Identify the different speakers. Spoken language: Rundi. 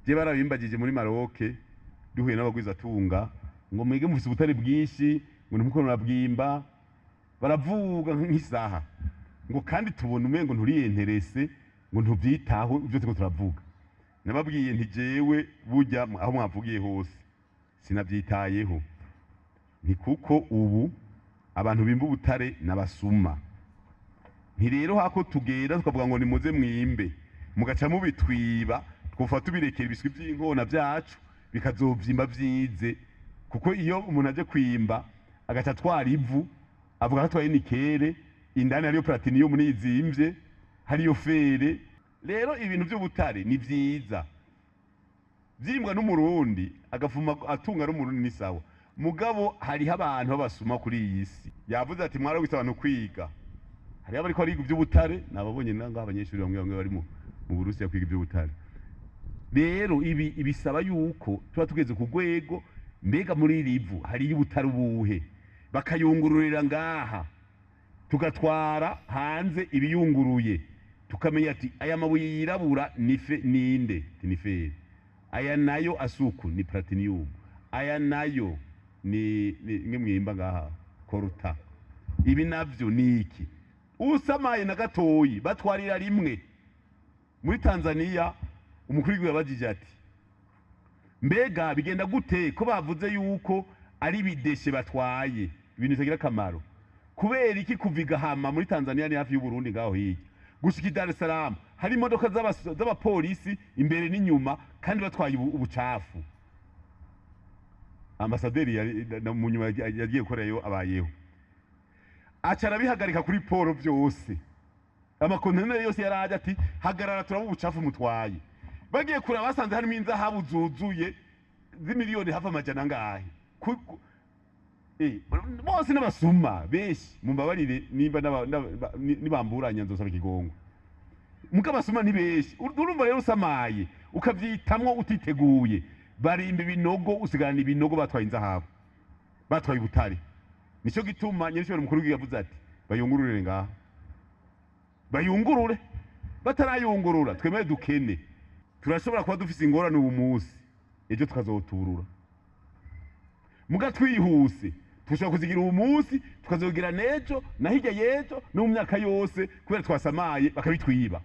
Speaker 1: je barabimbagije muri Maroc duhuye n'abagwizatunga ngo mwege mufise ubutare bwinshi ngo numuko nabwimba baravuga nk'isaha ngo kandi tubona umengo nturiyenterese ngo ntuvyitaho ivyo turiko turavuga nababwiye nti jewe burya aho mwavugiye hose sinavyitayeho ni kuko ubu abantu bimba ubutare nabasuma nti rero hako tugera tukavuga ngo nimuze mwimbe mugaca mubitwiba twufa tubirekera ibiswi by'inkona byacu bikazovyimba vyize kuko iyo umuntu aje kwimba agaca twara ivu avuga ko twaye nikere indani hariyo platinum nizimvye hariyo fere rero ibintu by'ubutare ni vyiza vyimbwa n'umurundi agafuma atunga n'umurundi ni sawa mugabo hariho abantu babasuma kuri iyi si yavuze ati mwara gusaba abantu kwiga hariho abariko bariga ivy'ubutare nababonye nangaho abanyeshuri bamwe bari mu Burusiya kwiga ivy'ubutare rero ibi ibisaba yuko tuba tugeze ku rwego mbega muri rivu hariyo ubutare ubuhe bakayungururira ngaha tugatwara hanze ibiyunguruye tukamenya ati aya mabuye yirabura ninde tinifere aya nayo asuku ni platinum aya nayo ni mwimba ngaha koruta ibi navyo niki usamaye na gatoyi batwarira rimwe muri Tanzania umukuru w'igihugu yabajije ati mbega bigenda gute ko bavuze yuko ari bideshe batwaye ibintu bitagira akamaro kubera iki kuviga hama muri Tanzania ni hafi y'u Burundi ngaho hirya gushika Dar es Salaam hari imodoka z'abapolisi imbere n'inyuma kandi batwaye ubucafu ambasaderi mu nyuma yagiye koreyo abayeho acara bihagarika kuri poro byose amakonteneri yose yaraje ati hagarara turabo ubucafu mutwaye bagiye kura basanze harimo inzahabu zuzuye z'imiliyoni hafi amajana ngahe bose n'abasuma benshi mumbabarire nimba nibamburanya nzosaba ikigongo mukabasuma ni benshi urumva rero usamaye ukavyitamwo utiteguye barimba ibinogo usigarana ibinogo batwaye inzahabu batwaye ubutare nico gituma nyirishobora mukuru w'igihugu yavuze ati bayungurure ngaha bayungurure batarayungurura twemeye dukene turashobora kuba dufise ingorane ubu munsi ejo tukazoturura muga twihuse tushobora kuzigira ubu munsi tukazogira nejo na hirya yejo no mu myaka yose kubera twasamaye bakabitwiba